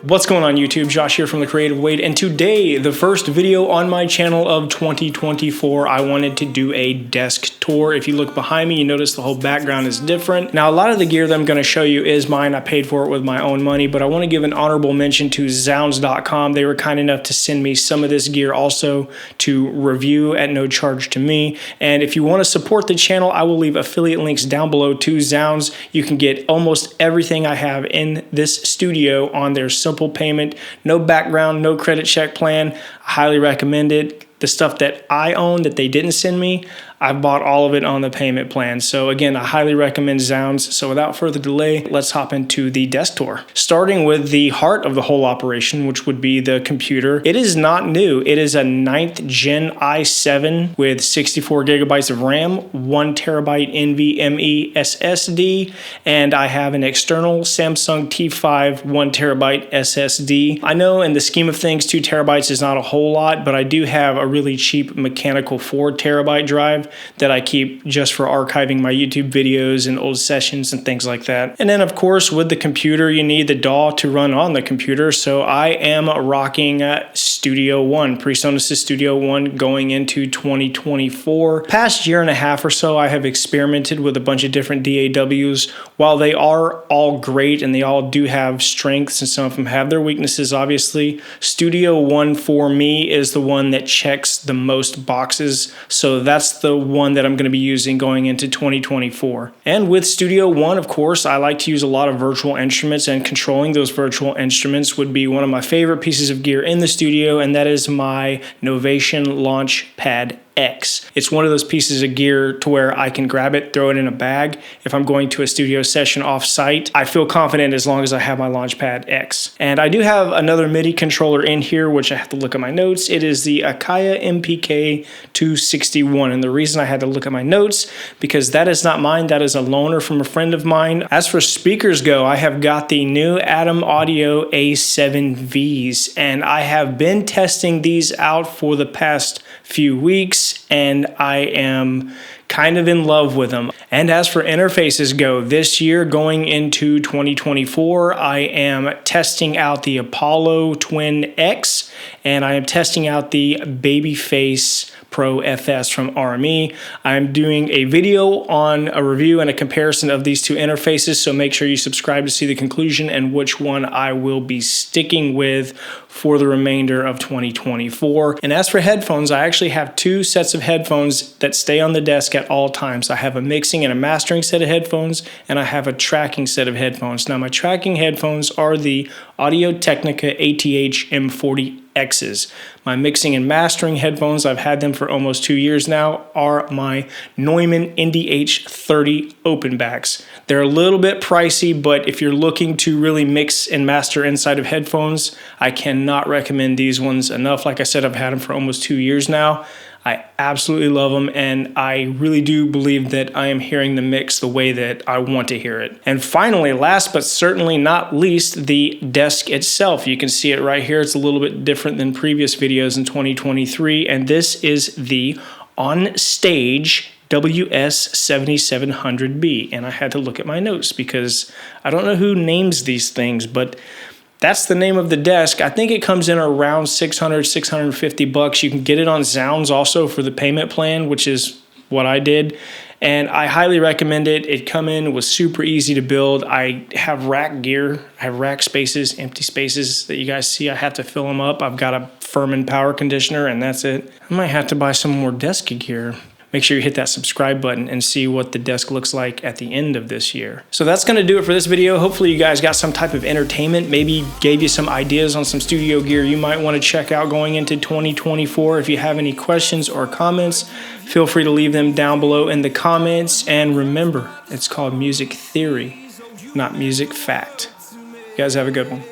What's going on YouTube? Josh here from The Creative Wade, and today, the first video on my channel of 2024, I wanted to do a desk tour. If you look behind me, you notice the whole background is different. Now, a lot of the gear that I'm going to show you is mine. I paid for it with my own money, but I want to give an honorable mention to Zounds.com. They were kind enough to send me some of this gear also to review at no charge to me. And if you want to support the channel, I will leave affiliate links down below to Zounds. You can get almost everything I have in this studio on their simple payment, no background, no credit check plan. I highly recommend it. The stuff that I own that they didn't send me, I bought all of it on the payment plan. So again, I highly recommend Zounds. So without further delay, let's hop into the desk tour. Starting with the heart of the whole operation, which would be the computer. It is not new. It is a 9th gen i7 with 64 gigabytes of RAM, 1 terabyte NVMe SSD, and I have an external Samsung T5 1 terabyte SSD. I know in the scheme of things, 2 terabytes is not a whole lot, but I do have a really cheap mechanical 4 terabyte drive that I keep just for archiving my YouTube videos and old sessions and things like that. And then of course with the computer, you need the DAW to run on the computer. So I am rocking Studio One, PreSonus Studio One going into 2024. Past year and a half or so, I have experimented with a bunch of different DAWs. While they are all great and they all do have strengths and some of them have their weaknesses, obviously, Studio One for me is the one that checks the most boxes. So that's the one that I'm going to be using going into 2024. And with Studio One, of course, I like to use a lot of virtual instruments, and controlling those virtual instruments would be one of my favorite pieces of gear in the studio, and that is my Novation Launchpad X. It's one of those pieces of gear to where I can grab it, throw it in a bag. If I'm going to a studio session off site, I feel confident as long as I have my Launchpad X. And I do have another MIDI controller in here, which I have to look at my notes. It is the AKAI MPK261. And the reason I had to look at my notes, because that is not mine, that is a loaner from a friend of mine. As for speakers go, I have got the new Atom Audio A7Vs, and I have been testing these out for the past few weeks, and I am kind of in love with them. And as for interfaces go, this year going into 2024, I am testing out the Apollo Twin X, and I am testing out the Babyface Pro FS from RME. I'm doing a video on a review and a comparison of these two interfaces, so make sure you subscribe to see the conclusion and which one I will be sticking with for the remainder of 2024. And as for headphones, I actually have 2 sets of headphones that stay on the desk at all times. I have a mixing and a mastering set of headphones, and I have a tracking set of headphones. Now, my tracking headphones are the Audio-technica ATH-M40Xs. My mixing and mastering headphones, I've had them for almost 2 years now, are my Neumann NDH30 open backs. They're a little bit pricey, but if you're looking to really mix and master inside of headphones, I cannot recommend these ones enough. Like I said, I've had them for almost 2 years now. I absolutely love them, and I really do believe that I am hearing the mix the way that I want to hear it. And finally, last but certainly not least, the desk itself. You can see it right here. It's a little bit different than previous videos in 2023, and this is the On-Stage WS7700B. And I had to look at my notes because I don't know who names these things, but that's the name of the desk. I think it comes in around $600, $650. You can get it on Zounds also for the payment plan, which is what I did. And I highly recommend it. It come in, was super easy to build. I have rack gear. I have rack spaces, empty spaces that you guys see. I have to fill them up. I've got a Furman power conditioner, and that's it. I might have to buy some more desk gear. Make sure you hit that subscribe button and see what the desk looks like at the end of this year. So that's going to do it for this video. Hopefully you guys got some type of entertainment, maybe gave you some ideas on some studio gear you might want to check out going into 2024. If you have any questions or comments, feel free to leave them down below in the comments. And remember, it's called music theory, not music fact. You guys have a good one.